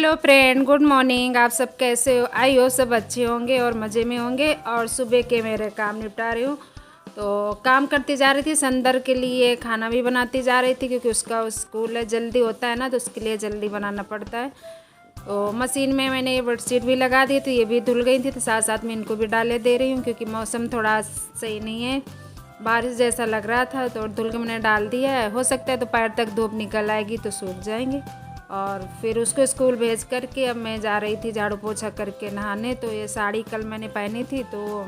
Hello friend, good morning. आप सब कैसे हो? आई हो सब अच्छे होंगे और मज़े में होंगे। और सुबह के मेरे काम निपटा रही हूँ, तो काम करती जा रही थी। संदर के लिए खाना भी बनाती जा रही थी क्योंकि उसका स्कूल है, जल्दी होता है ना, तो उसके लिए जल्दी बनाना पड़ता है। तो मशीन में मैंने ये बेडशीट भी लगा दी, तो ये भी धुल गई थी, तो साथ साथ में इनको भी डाले दे रही हूँ क्योंकि मौसम थोड़ा सही नहीं है, बारिश जैसा लग रहा था। तो धुल के मैंने डाल दिया है। हो सकता है दोपहर तक धूप निकल आएगी तो सूख जाएंगे। और फिर उसको स्कूल भेज करके अब मैं जा रही थी झाड़ू पोछा करके नहाने। तो ये साड़ी कल मैंने पहनी थी तो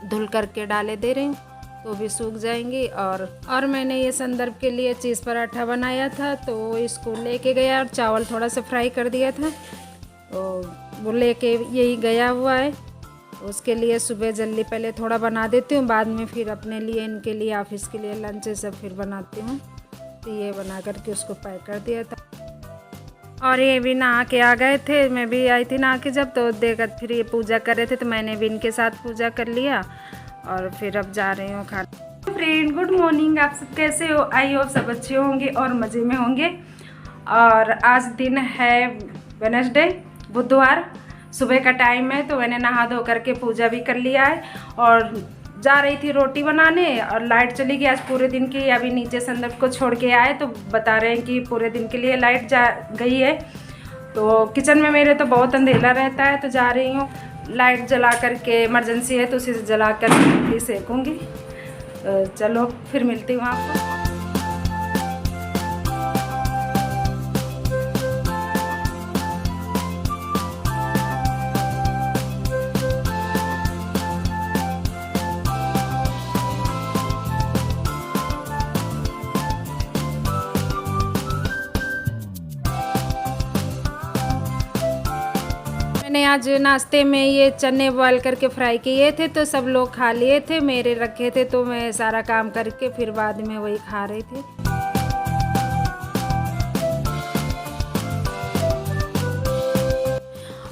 धुल करके डाले दे रही हूँ, तो भी सूख जाएंगी। और मैंने ये संदर्भ के लिए चीज़ पराठा बनाया था, तो वो स्कूल लेके गया और चावल थोड़ा सा फ्राई कर दिया था, तो वो लेके यही गया हुआ है। उसके लिए सुबह जल्दी पहले थोड़ा बना देती हूँ, बाद में फिर अपने लिए, इनके लिए, ऑफिस के लिए लंच सब फिर बनाती हूँ। तो ये बना करके उसको पैक कर दिया था। और ये भी नहा के आ गए थे, मैं भी आई थी नहा के जब, तो देखा फिर ये पूजा कर रहे थे, तो मैंने भी इनके साथ पूजा कर लिया और फिर अब जा रही हूँ खाना। Friend, good morning. आप सब कैसे हो? आई होप सब अच्छे होंगे और मज़े में होंगे। और आज दिन है वेडनेसडे, बुधवार, सुबह का टाइम है। तो मैंने नहा धो करके पूजा भी कर लिया है और जा रही थी रोटी बनाने, और लाइट चली गई आज पूरे दिन की। अभी नीचे संदर्भ को छोड़ के आए तो बता रहे हैं कि पूरे दिन के लिए लाइट जा गई है। तो किचन में मेरे तो बहुत अंधेरा रहता है, तो जा रही हूँ लाइट जला करके, इमरजेंसी है तो उसे जला कर रोटी सेकूँगी। चलो फिर मिलती हूँ आपको। मैंने आज नाश्ते में ये चने बॉयल करके फ्राई किए थे, तो सब लोग खा लिए थे, मेरे रखे थे, तो मैं सारा काम करके फिर बाद में वही खा रही थी।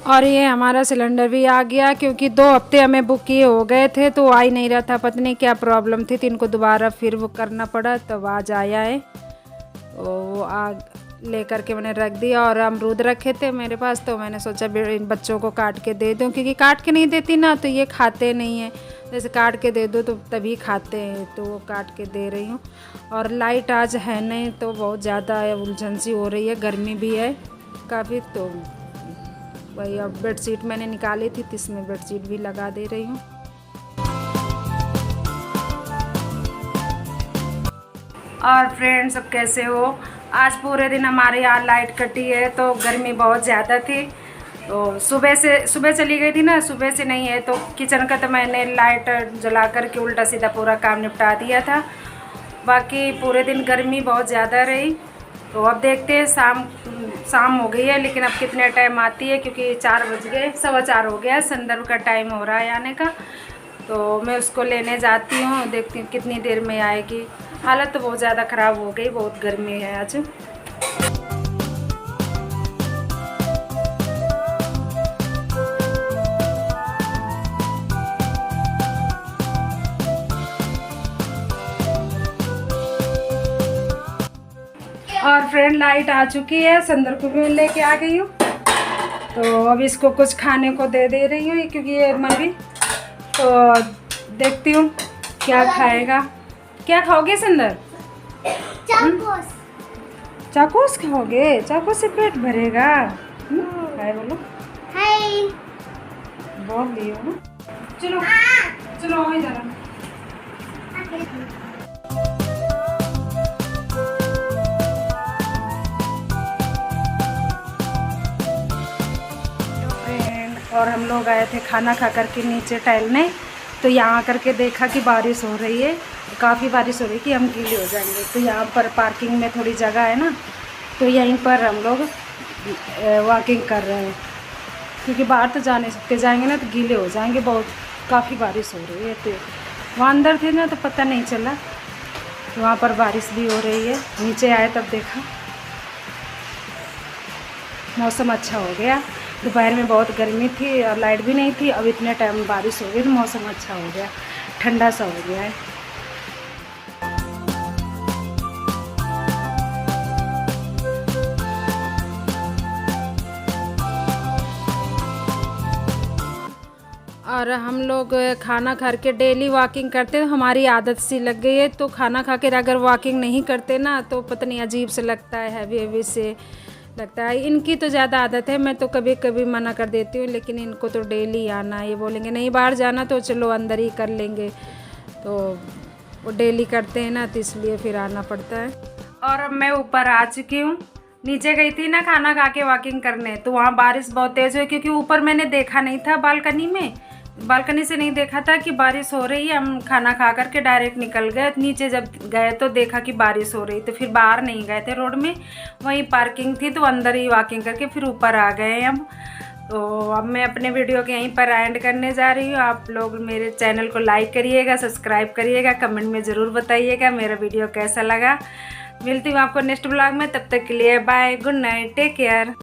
और ये हमारा सिलेंडर भी आ गया क्योंकि 2 हफ्ते हमें बुक किए हो गए थे, तो आ ही नहीं रहा था, पता नहीं क्या प्रॉब्लम थी, तो इनको दोबारा फिर बुक करना पड़ा, तब आज आया है। वो आ लेकर के मैंने रख दिया। और अमरूद रखे थे मेरे पास, तो मैंने सोचा इन बच्चों को काट के दे दूं, क्योंकि काट के नहीं देती ना तो ये खाते नहीं हैं। जैसे काट के दे दो तो तभी खाते हैं, तो वो काट के दे रही हूँ। और लाइट आज है नहीं, तो बहुत ज़्यादा उलझन सी हो रही है, गर्मी भी है काफ़ी। तो वही अब बेडशीट मैंने निकाली थी, तो इसमें बेडशीट भी लगा दे रही हूँ। और फ्रेंड्स, सब कैसे हो? आज पूरे दिन हमारे यहाँ लाइट कटी है, तो गर्मी बहुत ज़्यादा थी। तो सुबह चली गई थी ना, सुबह से नहीं है, तो किचन का तो मैंने लाइट जला करके उल्टा सीधा पूरा काम निपटा दिया था। बाकी पूरे दिन गर्मी बहुत ज़्यादा रही। तो अब देखते हैं, शाम हो गई है, लेकिन अब कितने टाइम आती है, क्योंकि 4 बज गए, 4:15 हो गया, संदर्भ का टाइम हो रहा है आने का। तो मैं उसको लेने जाती हूँ, देखती हूँ कितनी देर में आएगी। हालत तो बहुत ज़्यादा ख़राब हो गई, बहुत गर्मी है आज। और फ्रेंड, लाइट आ चुकी है, संदर्भ को भी लेके आ गई हूँ। तो अब इसको कुछ खाने को दे रही हूँ, क्योंकि ये मर भी, तो देखती हूँ क्या खाएगा। क्या खाओगे संदर्भ? चाकोस। चाकोस खाओगे? चाकोस से पेट भरेगा? हाय बोलो। हाय। बोल लियो ना। चलो चलो वहीं जाना। और हम लोग आए थे खाना खा करके नीचे टहलने, तो यहाँ करके देखा कि बारिश हो रही है, काफ़ी बारिश हो रही है कि हम गीले हो जाएंगे। तो यहाँ पर पार्किंग में थोड़ी जगह है ना, तो यहीं पर हम लोग वॉकिंग कर रहे हैं, क्योंकि बाहर तो जा नहीं सकते, जाएंगे ना तो गीले हो जाएंगे, बहुत काफ़ी बारिश हो रही है। तो वहाँ अंदर थे ना तो पता नहीं चला, तो वहाँ पर बारिश भी हो रही है। नीचे आए तब देखा, मौसम अच्छा हो गया। दोपहर में बहुत गर्मी थी और लाइट भी नहीं थी, अब इतने टाइम बारिश हो गई तो मौसम अच्छा हो गया, ठंडा सा हो गया है। और हम लोग खाना खा के डेली वॉकिंग करते हैं, हमारी आदत सी लग गई है। तो खाना खा के अगर वॉकिंग नहीं करते ना तो पता नहीं अजीब से लगता है, हैवी हैवी से लगता है। इनकी तो ज़्यादा आदत है, मैं तो कभी कभी मना कर देती हूँ, लेकिन इनको तो डेली आना। ये बोलेंगे नहीं बाहर जाना तो चलो अंदर ही कर लेंगे, तो वो डेली करते हैं ना, तो इसलिए फिर आना पड़ता है। और अब मैं ऊपर आ चुकी हूँ। नीचे गई थी ना खाना खा के वॉकिंग करने, तो वहाँ बारिश बहुत तेज़ हुई, क्योंकि ऊपर मैंने देखा नहीं था, बालकनी से नहीं देखा था कि बारिश हो रही है। हम खाना खा करके डायरेक्ट निकल गए। नीचे जब गए तो देखा कि बारिश हो रही, तो फिर बाहर नहीं गए थे रोड में, वहीं पार्किंग थी, तो अंदर ही वॉकिंग करके फिर ऊपर आ गए हम। तो अब मैं अपने वीडियो के यहीं पर एंड करने जा रही हूँ। आप लोग मेरे चैनल को लाइक करिएगा, सब्सक्राइब करिएगा, कमेंट में ज़रूर बताइएगा मेरा वीडियो कैसा लगा। मिलती हूँ आपको नेक्स्ट ब्लॉग में, तब तक के लिए bye, good night, take care.